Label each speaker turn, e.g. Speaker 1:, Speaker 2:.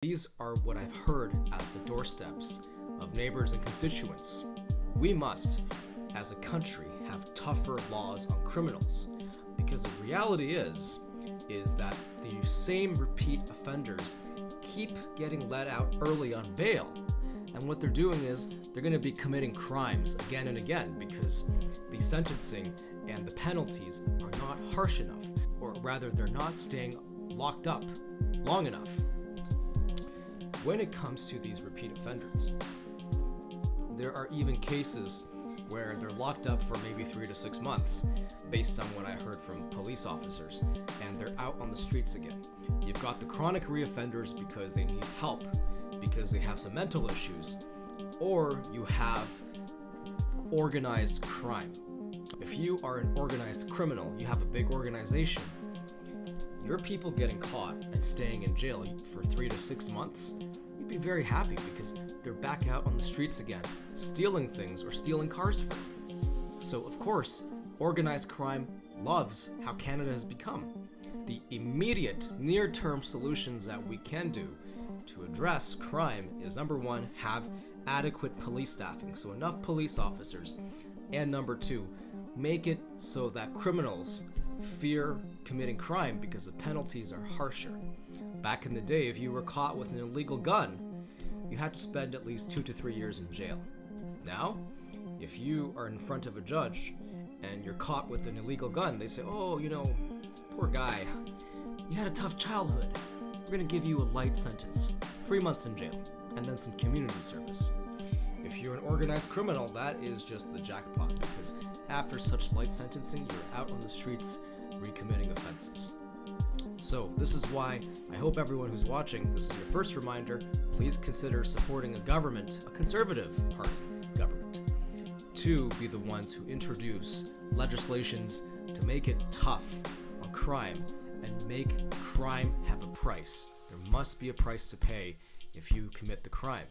Speaker 1: these are what I've heard at the doorsteps of neighbors and constituents. We must, as a country, have tougher laws on criminals, because the reality is that the same repeat offenders keep getting let out early on bail. And what they're doing is they're going to be committing crimes again and again because the sentencing and the penalties are not harsh enough, or rather they're not staying locked up long enough. When it comes to these repeat offenders, there are even cases where they're locked up for maybe 3 to 6 months, based on what I heard from police officers, and they're out on the streets again. You've got the chronic reoffenders because they need help, because they have some mental issues, or you have organized crime. If you are an organized criminal, you have a big organization, your people getting caught and staying in jail for 3 to 6 months, you'd be very happy because they're back out on the streets again, stealing things or stealing cars from you. So of course, organized crime loves how Canada has become. The immediate, near-term solutions that we can do to address crime is, number one, have adequate police staffing, so enough police officers, and number two, make it so that criminals fear committing crime because the penalties are harsher. Back in the day, if you were caught with an illegal gun, you had to spend at least 2 to 3 years in jail. Now, if you are in front of a judge and you're caught with an illegal gun, they say, oh, poor guy, you had a tough childhood. We're going to give you a light sentence, 3 months in jail, and then some community service. If you're an organized criminal, that is just the jackpot, because after such light sentencing, you're out on the streets recommitting offenses. So this is why I hope everyone who's watching, this is your first reminder, please consider supporting a government, a conservative party government, to be the ones who introduce legislations to make it tough on crime and make crime have a price. There must be a price to pay if you commit the crime.